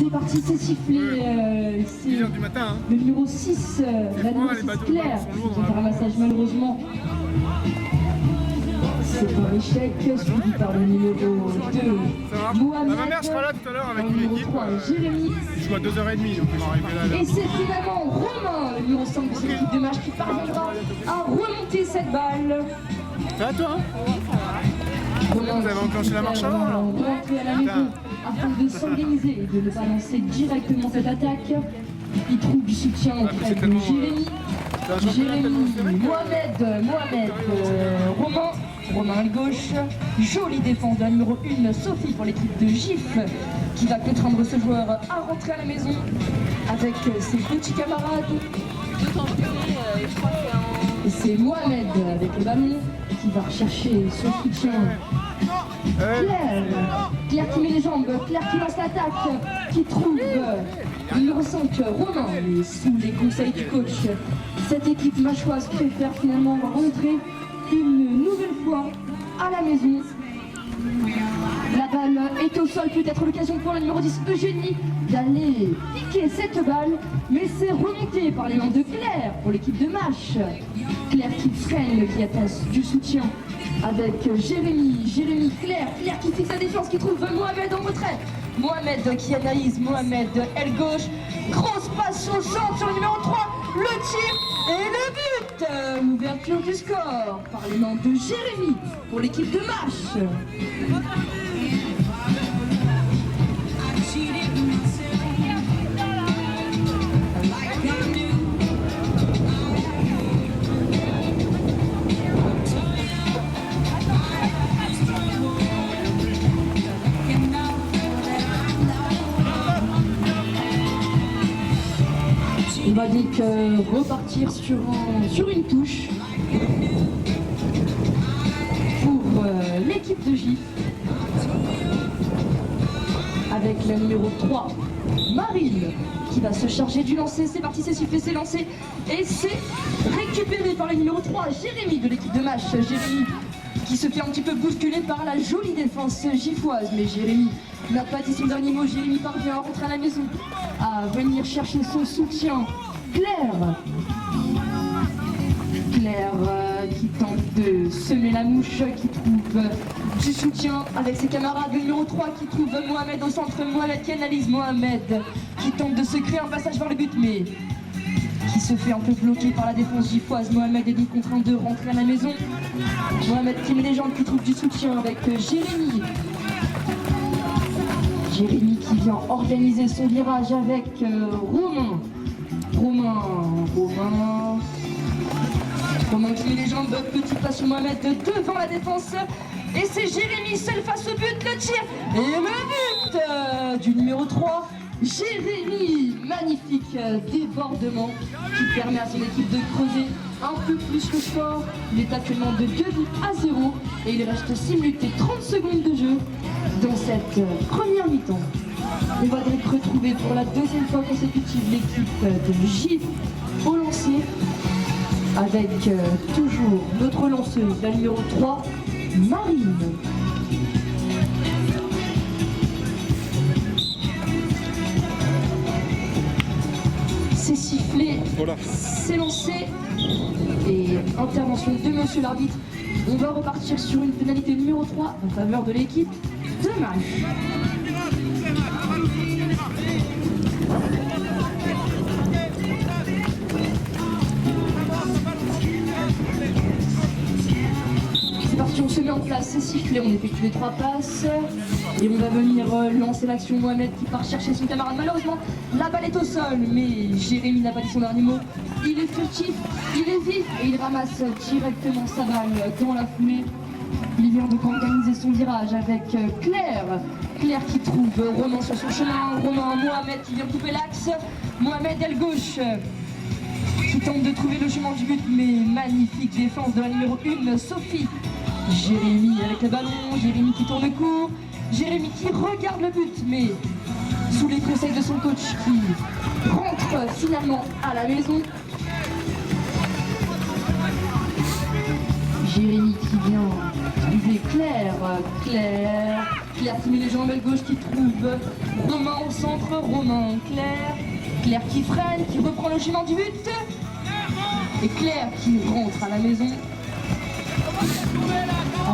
C'est parti, c'est sifflé. C'est 10h du matin. Hein. le numéro 6, la numéro 6 Claire, qui fait un ramassage malheureusement. C'est un échec, suivi par le numéro 2, Mohamed. Ma mère sera là tout à l'heure avec le une numéro équipe. 3, Jérémy. Je joue à 2h30, donc ils vont arriver là. Et c'est finalement Romain, le numéro 5 de cette équipe de match, qui parviendra à remonter cette balle. Ça va toi hein? Romain, vous avez enclenché la marche avant alors? Rentrer à la maison afin de s'organiser et de ne pas lancer directement cette attaque. Il trouve du soutien auprès de Jérémy. Mohamed, Romain à gauche. Jolie défense de la numéro 1, Sophie pour l'équipe de GIF, qui va contraindre ce joueur à rentrer à la maison avec ses petits camarades. Et c'est Mohamed avec le ballon qui va rechercher son soutien. Claire qui met les jambes, Claire qui lance l'attaque, qui trouve le numéro 5, Romain, mais sous les conseils du coach. Cette équipe machoise préfère finalement rentrer une nouvelle fois à la maison. La balle est au sol, peut-être l'occasion pour le numéro 10, Eugénie, d'aller piquer cette balle, mais c'est remonté par les mains de Claire pour l'équipe de Mâche. Claire qui freine, qui attend du soutien avec Jérémy, Claire qui fixe la défense, qui trouve Mohamed en retrait. Mohamed qui analyse, Mohamed aile gauche, grosse passe au centre sur le numéro 3, le tir et le but. L'ouverture du score par les mains de Jérémy pour l'équipe de Mâche. On va donc repartir sur une touche pour l'équipe de GIF avec la numéro 3, Marine, qui va se charger du lancer. C'est parti, c'est sifflé, c'est lancé et c'est récupéré par le numéro 3, Jérémy de l'équipe de Mâche. Jérémy qui se fait un petit peu bousculer par la jolie défense gifoise, mais Jérémy n'a pas dit son dernier mot. Jérémy parvient à rentrer à la maison, à venir chercher son soutien. Claire qui tente de semer la mouche, qui trouve du soutien avec ses camarades. Le numéro 3 qui trouve Mohamed au centre, Mohamed qui analyse, Mohamed qui tente de se créer un passage vers le but, mais qui se fait un peu bloquer par la défense gifoise. Mohamed est donc contraint de rentrer à la maison. Mohamed qui met les jambes, qui trouve du soutien avec Jérémy. Jérémy qui vient organiser son virage avec Romain qui met les jambes, petite passe sur Mohamed devant la défense. Et c'est Jérémy seul face au but, le tir et le but du numéro 3. Jérémy, magnifique débordement qui permet à son équipe de creuser un peu plus le score. Il est actuellement de 2-0 et il reste 6 minutes et 30 secondes de jeu dans cette première mi-temps. On va donc retrouver pour la deuxième fois consécutive l'équipe de GIF au lancer avec toujours notre lanceuse, la numéro 3, Marine. C'est sifflé, voilà. C'est lancé et intervention de monsieur l'arbitre. On va repartir sur une pénalité numéro 3 en faveur de l'équipe de Mâche. C'est parti, on se met en place, c'est sifflé, on effectue les 3 passes et on va venir lancer l'action. Mohamed qui part chercher son camarade. Malheureusement, la balle est au sol, mais Jérémy n'a pas dit son dernier mot. Il est furtif, il est vif et il ramasse directement sa balle dans la foulée. Il vient donc organiser son virage avec Claire qui trouve Romain sur son chemin. Mohamed qui vient couper l'axe. Mohamed aile gauche qui tente de trouver le chemin du but, mais magnifique défense de la numéro 1, Sophie. Jérémy avec le ballon, Jérémy qui tourne court, Jérémy qui regarde le but, mais sous les conseils de son coach qui rentre finalement à la maison. Jérémy qui vient trouver Claire Claire qui met les jambes à gauche, qui trouve Romain au centre, Romain, Claire qui freine, qui reprend le chemin du but. Et Claire qui rentre à la maison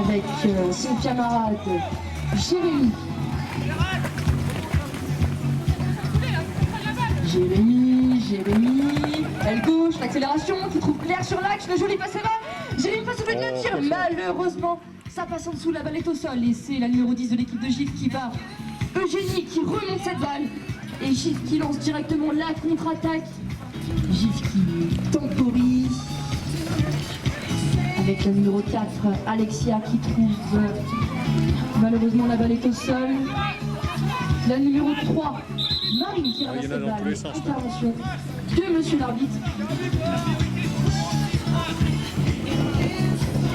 avec son camarade Jérémy. Jérémy, aile gauche, l'accélération, qui trouve Claire sur l'axe, le joli passe bas. Jérémy passe au but de tir, malheureusement, ça passe en dessous, la balle est au sol. Et c'est la numéro 10 de l'équipe de Gif qui va. Eugénie qui remonte cette balle. Et Gif qui lance directement la contre-attaque. Gif qui temporise. Avec la numéro 4, Alexia qui trouve. Malheureusement, la balle est au sol. La numéro 3, Marine qui ramasse cette balle. Intervention de monsieur l'arbitre.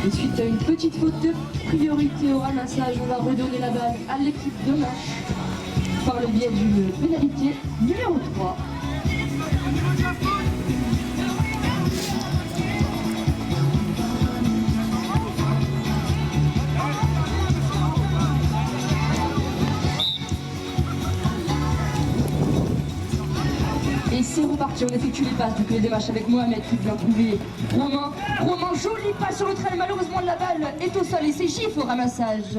Et suite à une petite faute de priorité au ramassage, on va redonner la balle à l'équipe de match par le biais d'une pénalité numéro 3. Et c'est reparti, on effectue les passes du côté des matchs avec Mohamed qui vient trouver Romain. Romain, joli passe sur le train, malheureusement la balle est au sol et c'est Gif au ramassage.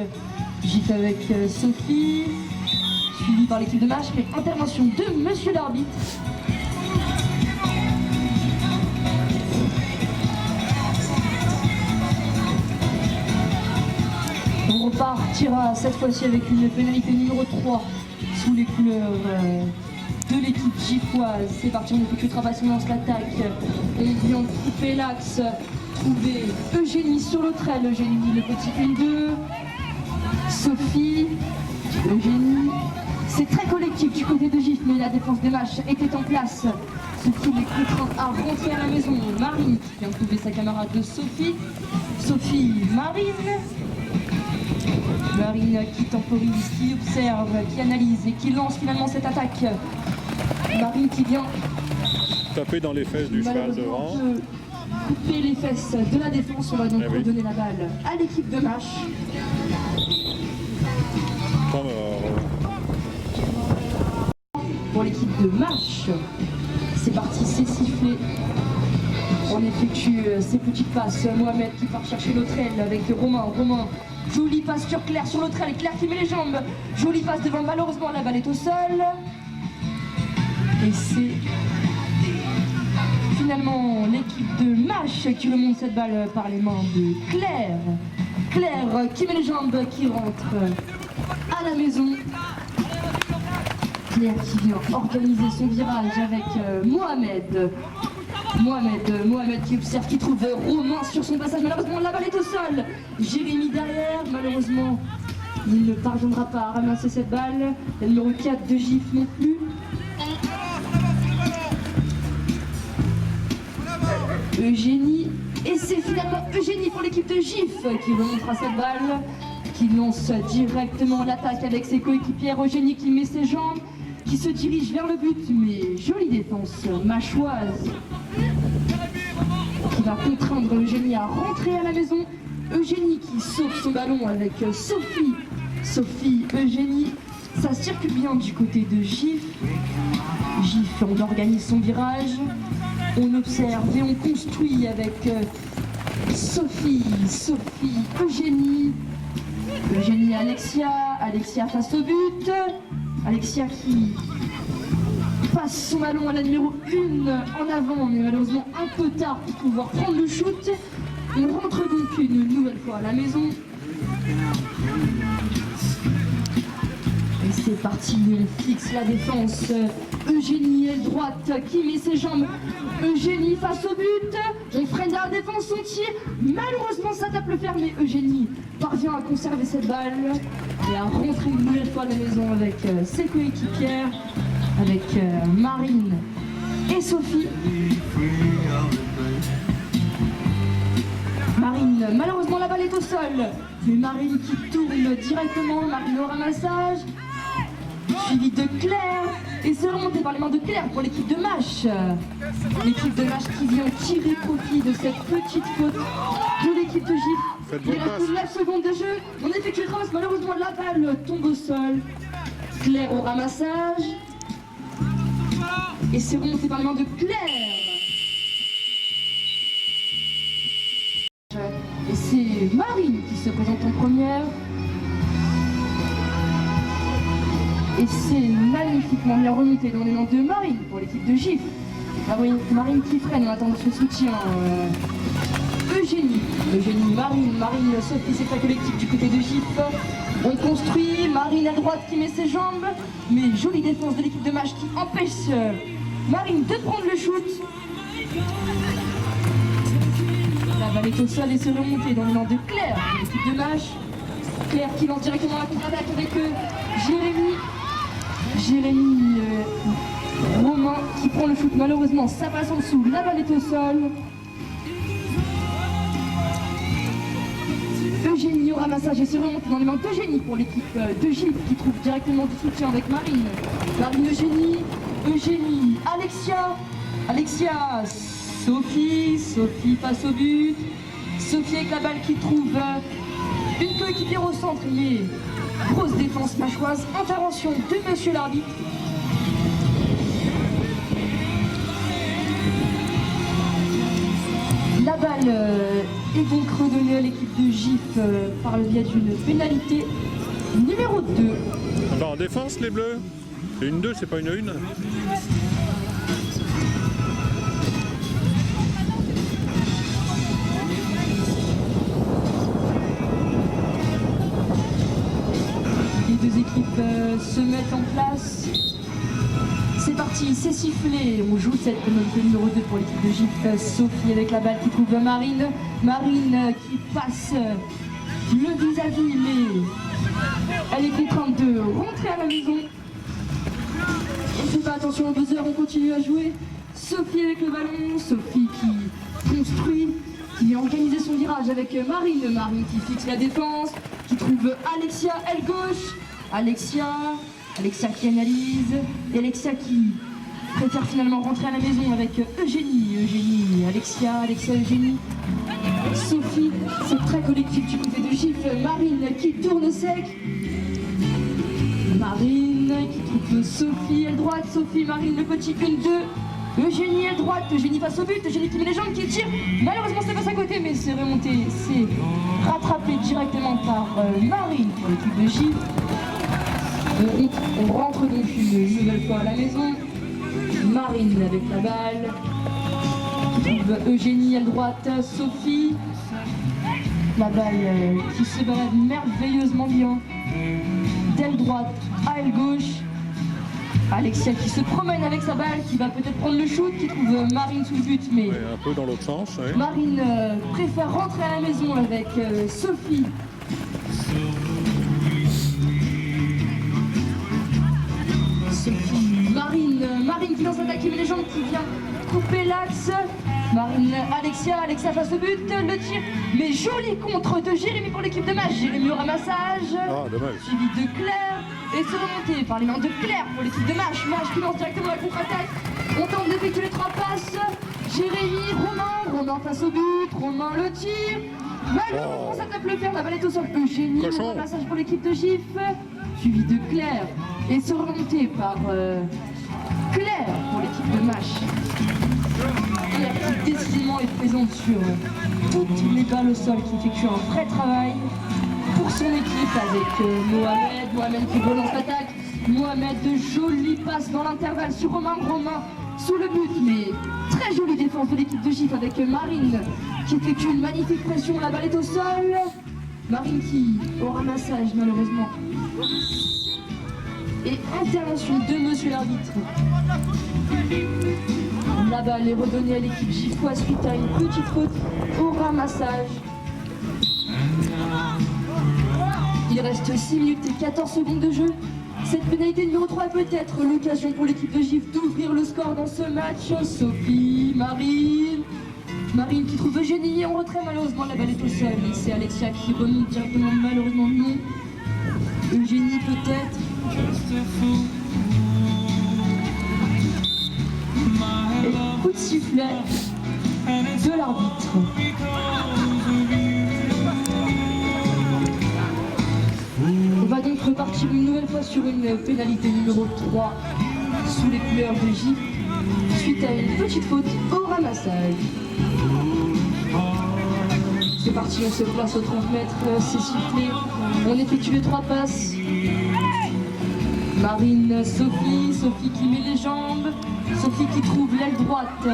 Gif avec Sophie, suivi par l'équipe de match, mais intervention de monsieur l'arbitre. On repartira cette fois-ci avec une pénalité numéro 3 sous les couleurs de l'équipe gifoise. C'est parti, on effectue le travail, on lance l'attaque. On vient couper l'axe, trouver Eugénie sur le trail. Eugénie, le petit 1-2. Sophie, Eugénie. C'est très collectif du côté de Gif, mais la défense des matchs était en place. Sophie est contrainte à rentrer à la maison. Marine qui vient trouver sa camarade de Sophie. Sophie, Marine qui temporise, qui observe, qui analyse et qui lance finalement cette attaque. Marine qui vient taper dans les fesses du cheval devant. Couper les fesses de la défense. On va donc redonner la balle à l'équipe de match. Pour l'équipe de match, c'est parti, c'est sifflé. On effectue ces petites passes. Mohamed qui part chercher l'autre aile avec Romain. Jolie passe sur Claire sur l'autre aile. Claire qui met les jambes. Jolie passe devant. Malheureusement, la balle est au sol. Et c'est finalement l'équipe de match qui remonte cette balle par les mains de Claire. Claire qui met les jambes, qui rentre à la maison. Claire qui vient organiser son virage avec Mohamed. Mohamed qui observe, qui trouve Romain sur son passage. Malheureusement, la balle est au sol. Jérémy derrière. Malheureusement, il ne parviendra pas à ramasser cette balle. Le numéro 4 de Gif non plus. Eugénie. Et c'est finalement Eugénie pour l'équipe de Gif qui remontera cette balle. Qui lance directement l'attaque avec ses coéquipières. Eugénie qui met ses jambes, qui se dirige vers le but, mais jolie défense mâchoise qui va contraindre Eugénie à rentrer à la maison. Eugénie qui sauve son ballon avec Sophie, Eugénie, ça circule bien du côté de Gif. Gif, on organise son virage, on observe et on construit avec Sophie, Eugénie, Alexia face au but. Alexia qui passe son ballon à la numéro 1 en avant, mais malheureusement un peu tard pour pouvoir prendre le shoot. On rentre donc une nouvelle fois à la maison. Et c'est parti, on fixe la défense. Eugénie, aile droite, qui met ses jambes. Eugénie face au but. On freine la défense, son tir. Malheureusement, ça tape le fer, mais Eugénie parvient à conserver cette balle et à rentrer une nouvelle fois à la maison avec ses coéquipières, avec Marine et Sophie. Marine, malheureusement la balle est au sol, mais Marine qui tourne directement, Marine au ramassage, suivi de Claire, et c'est remonté par les mains de Claire pour l'équipe de match. L'équipe de match qui vient tirer profit de cette petite faute de l'équipe l'équipe de Gif. Faites Il vos reste passes. 9 secondes de jeu. On effectue le traverse. Malheureusement, la balle tombe au sol. Claire au ramassage. Et c'est remonté par les mains de Claire. Et c'est Marine qui se présente en première. Et c'est magnifiquement bien remonté dans les mains de Marine pour l'équipe de Gif. Marine qui freine en attendant ce soutien. Eugénie, Marine, Sophie, c'est pas collectif du côté de Gif. On construit, Marine à droite qui met ses jambes, mais jolie défense de l'équipe de Mâche qui empêche Marine de prendre le shoot. La balle est au sol et se remonter dans les mains de Claire, de l'équipe de Mâche. Claire qui lance directement la contre-attaque avec Jérémy Romain qui prend le shoot. Malheureusement, ça passe en dessous, la balle est au sol. Eugénie au ramassage et se remonte dans les mains d'Eugénie pour l'équipe de Gif qui trouve directement du soutien avec Marine. Eugénie, Alexia, Sophie passe au but. Sophie avec la balle qui trouve une coéquipière au centre, mais grosse défense mâchoise. Intervention de monsieur l'arbitre. La balle est donc redonnée à l'équipe de Gif par le biais d'une pénalité numéro 2. Ah bah en défense les bleus. Une 2, c'est pas une 1. Les deux équipes se mettent en place. C'est parti, c'est sifflé. On joue cette pénalité numéro 2 pour l'équipe de Gif. Sophie avec la balle qui trouve Marine. Marine qui passe le vis-à-vis, mais elle est contrainte de rentrer à la maison. On ne fait pas attention au buzzer, on continue à jouer. Sophie avec le ballon, Sophie qui construit, qui a organisé son virage avec Marine. Marine qui fixe la défense, qui trouve Alexia, aile gauche. Alexia qui analyse, et Alexia qui préfère finalement rentrer à la maison avec Eugénie, Alexia, Eugénie, Sophie, c'est très collectif du côté de Gif. Marine qui tourne sec, Marine qui trouve Sophie, aile droite, Sophie, Marine, le petit 1-2, Eugénie, aile droite, Eugénie passe au but, Eugénie qui met les jambes, qui tire, malheureusement c'est passe à côté, mais c'est remonté, c'est rattrapé directement par Marine pour l'équipe de Gif. On rentre donc une nouvelle fois à la maison. Marine avec la balle. Eugénie à droite, Sophie. La balle qui se balade merveilleusement bien. D'aile droite à aile gauche. Alexia qui se promène avec sa balle, qui va peut-être prendre le shoot, qui trouve Marine sous le but, mais Ouais, un peu dans l'autre sens. Ouais. Marine préfère rentrer à la maison avec Sophie. Marine qui lance l'attaque, qui met les jambes, qui vient couper l'axe. Marine, Alexia face au but, le tir, mais joli contre de Jérémy pour l'équipe de Mâche. Jérémy au ramassage, Ah, dommage. suivi de Claire, et se remonté par les mains de Claire pour l'équipe de Mâche. Mâche qui lance directement la contre-attaque. On tente d'effectuer les 3 passes. Jérémy, Romain face au but, Romain le tir. Malheureusement, ça tape le fer, la balle est au sol. Eugénie au ramassage pour l'équipe de Gif, suivi de Claire, et se remonté par Claire pour l'équipe de Mâche. Claire qui décidément est présente sur toutes les balles au sol, qui effectue un vrai travail pour son équipe avec Mohamed qui relance l'attaque. Mohamed, de jolies passes dans l'intervalle sur Romain sous le but, mais très jolie défense de l'équipe de Gif avec Marine qui effectue une magnifique pression. La balle est au sol. Marine qui au ramassage malheureusement. Et intervention de monsieur l'arbitre. La balle est redonnée à l'équipe gifoise suite à une petite faute au ramassage. Il reste 6 minutes et 14 secondes de jeu. Cette pénalité numéro 3 est peut-être l'occasion pour l'équipe de Gif d'ouvrir le score dans ce match. Sophie, Marine qui trouve Eugénie en retrait, malheureusement la balle est au sol. Et c'est Alexia qui remonte directement, malheureusement non. Eugénie peut-être. Et coup de sifflet de l'arbitre. repartir une nouvelle fois sur une pénalité numéro 3 sous les couleurs de J suite à une petite faute au ramassage. C'est parti, on se place aux 30 mètres, c'est sifflé, on effectue les 3 passes. Marine, Sophie qui met les jambes, Sophie qui trouve l'aile droite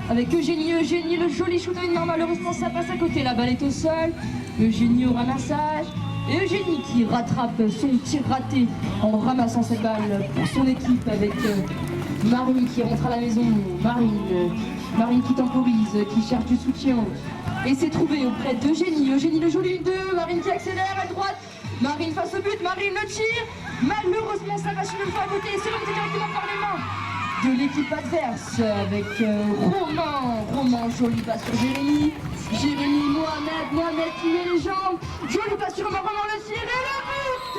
avec Eugénie, le joli shoot à une main, malheureusement ça passe à côté, la balle est au sol, Eugénie au ramassage, et Eugénie qui rattrape son tir raté en ramassant cette balle pour son équipe avec Marine qui rentre à la maison, Marine qui temporise, qui cherche du soutien, et s'est trouvée auprès d'Eugénie, le joli 1-2, Marine qui accélère à droite, Marine face au but, Marine le tire, malheureusement ça passe une fois à côté et c'est remonté directement par les mains de l'équipe adverse avec Romain, jolie passe sur Jérémy, Mohamed qui met les jambes, jolie passe sur Romain, le tir et le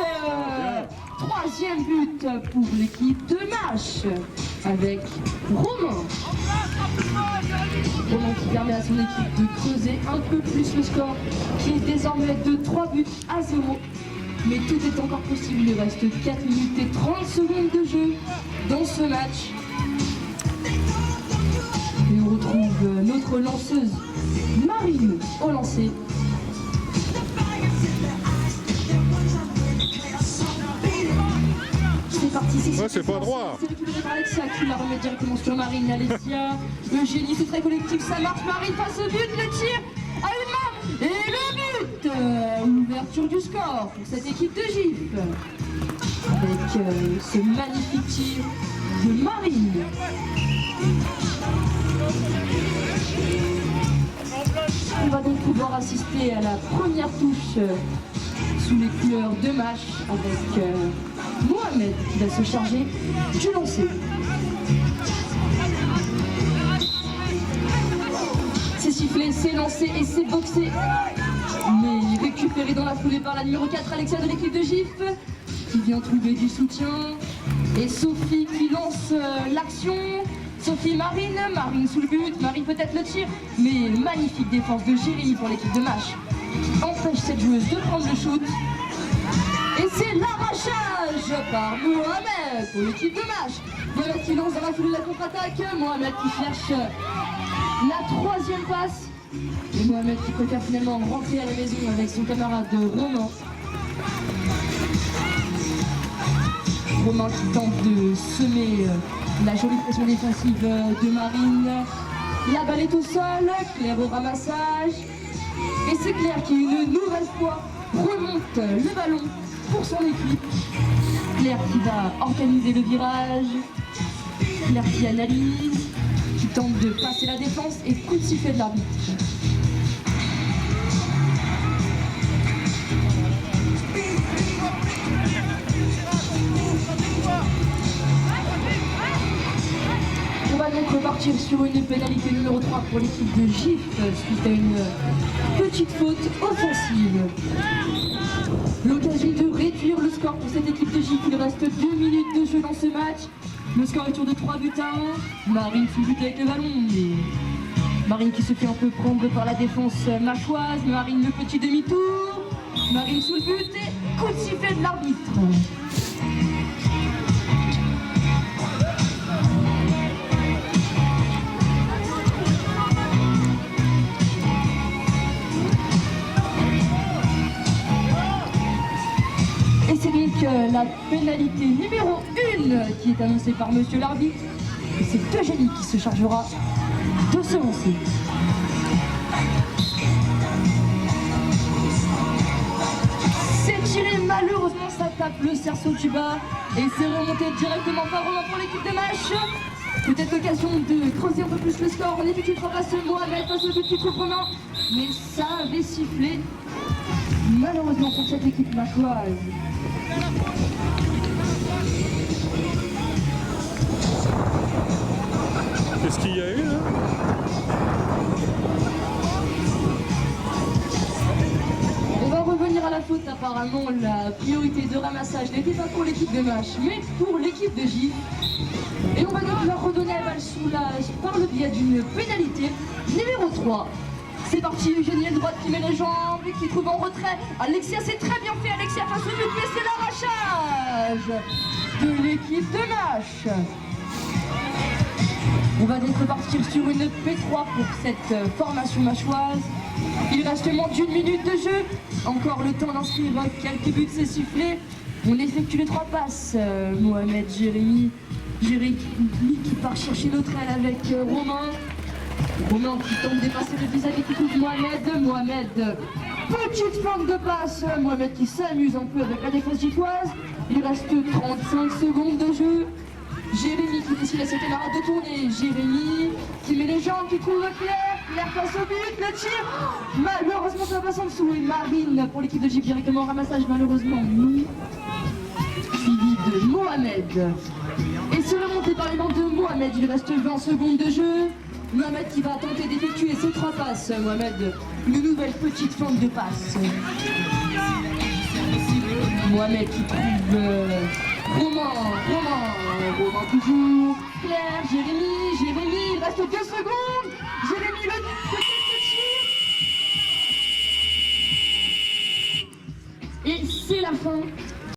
but. Troisième but pour l'équipe de Mâche avec Romain qui permet à son équipe de creuser un peu plus le score qui est désormais de 3 buts à 0. Mais tout est encore possible, il reste 4 minutes et 30 secondes de jeu dans ce match. Et on retrouve notre lanceuse Marine au lancer. C'est parti, c'est pas droit. C'est récupéré par Alexia qui la remet directement sur Marine. Alexia, Eugénie, c'est très collectif, ça marche. Marine face au but, le tir à une main et le but. Ouverture du score pour cette équipe de GIF avec ce magnifique tir de Marine. On va donc pouvoir assister à la première touche sous les couleurs de Mâche avec Mohamed qui va se charger du lancer. C'est sifflé, c'est lancé et c'est boxé. Mais récupéré dans la foulée par la numéro 4, Alexia de l'équipe de GIF qui vient trouver du soutien. Et Sophie qui lance l'action. Sophie, Marine sous le but, Marine peut-être le tir, mais magnifique défense de Jérémy pour l'équipe de Mâche qui empêche cette joueuse de prendre le shoot. Et c'est l'arrachage par Mohamed pour l'équipe de Mâche. Mohamed qui lance dans la foulée de la contre-attaque, Mohamed qui cherche la troisième passe. Et Mohamed qui préfère finalement rentrer à la maison avec son camarade Romain. Romain qui tente de semer la jolie pression défensive de Marine. La balle est au sol, Claire au ramassage. Et c'est Claire qui une nouvelle fois remonte le ballon pour son équipe. Claire qui va organiser le virage. Claire qui analyse, qui tente de passer la défense et coup de sifflet de l'arbitre. On va donc repartir sur une pénalité numéro 3 pour l'équipe de GIF suite à une petite faute offensive. L'occasion de réduire le score pour cette équipe de GIF. Il reste 2 minutes de jeu dans ce match. Le score est autour de 3 buts à 1. Marine sous but avec le ballon. Marine qui se fait un peu prendre par la défense mâchoise. Marine le petit demi-tour. Marine sous le but et coup de sifflet de l'arbitre. Et c'est donc la pénalité numéro 1 qui est annoncée par monsieur l'arbitre. Et c'est Eugénie qui se chargera de se lancer. C'est tiré, malheureusement ça tape le cerceau du bas. Et c'est remonté directement par Romain pour l'équipe de Mâche. Peut-être l'occasion de creuser un peu plus le score. On effectue 3 passes, Mohamed passe au but qui trouve Romain. Mais ça avait sifflé. Malheureusement pour cette équipe mâchoise. Qu'est-ce qu'il y a eu là? On va revenir à la faute. Apparemment la priorité de ramassage n'était pas pour l'équipe de Mâche mais pour l'équipe de GIF. Et on va donc leur redonner la balle sous l'âge par le biais d'une pénalité numéro 3. C'est parti, Eugénie droite qui met les jambes, qui trouve en retrait. Alexia, c'est très bien fait, Alexia face au but, mais c'est l'arrachage de l'équipe de Nash. On va donc repartir sur une P3 pour cette formation machoise. Il reste moins d'1 minute de jeu. Encore le temps d'inscrire quelques buts, c'est sifflé. On effectue les 3 passes. Mohamed, Jérémy qui part chercher notre aile avec Romain. Romain qui tente de dépasser le vis-à-vis qui trouve Mohamed. Mohamed, petite forme de passe. Mohamed qui s'amuse un peu avec la défense gitoise. Il reste 35 secondes de jeu. Jérémy qui décide à ses camarades de tourner. Jérémy qui met les jambes, qui trouve Claire. Claire passe au but, le tir. Malheureusement, ça passe en dessous. Et Marine pour l'équipe de Gip directement au ramassage. Malheureusement, non. Suivi de Mohamed. Et c'est remonté par les mains de Mohamed. Il reste 20 secondes de jeu. Mohamed qui va tenter d'effectuer ses 3 passes. Mohamed, une nouvelle petite forme de passe. Mohamed qui trouve Romain toujours. Claire, Jérémy, il reste 2 secondes. Jérémy, le petit tir. Et c'est la fin.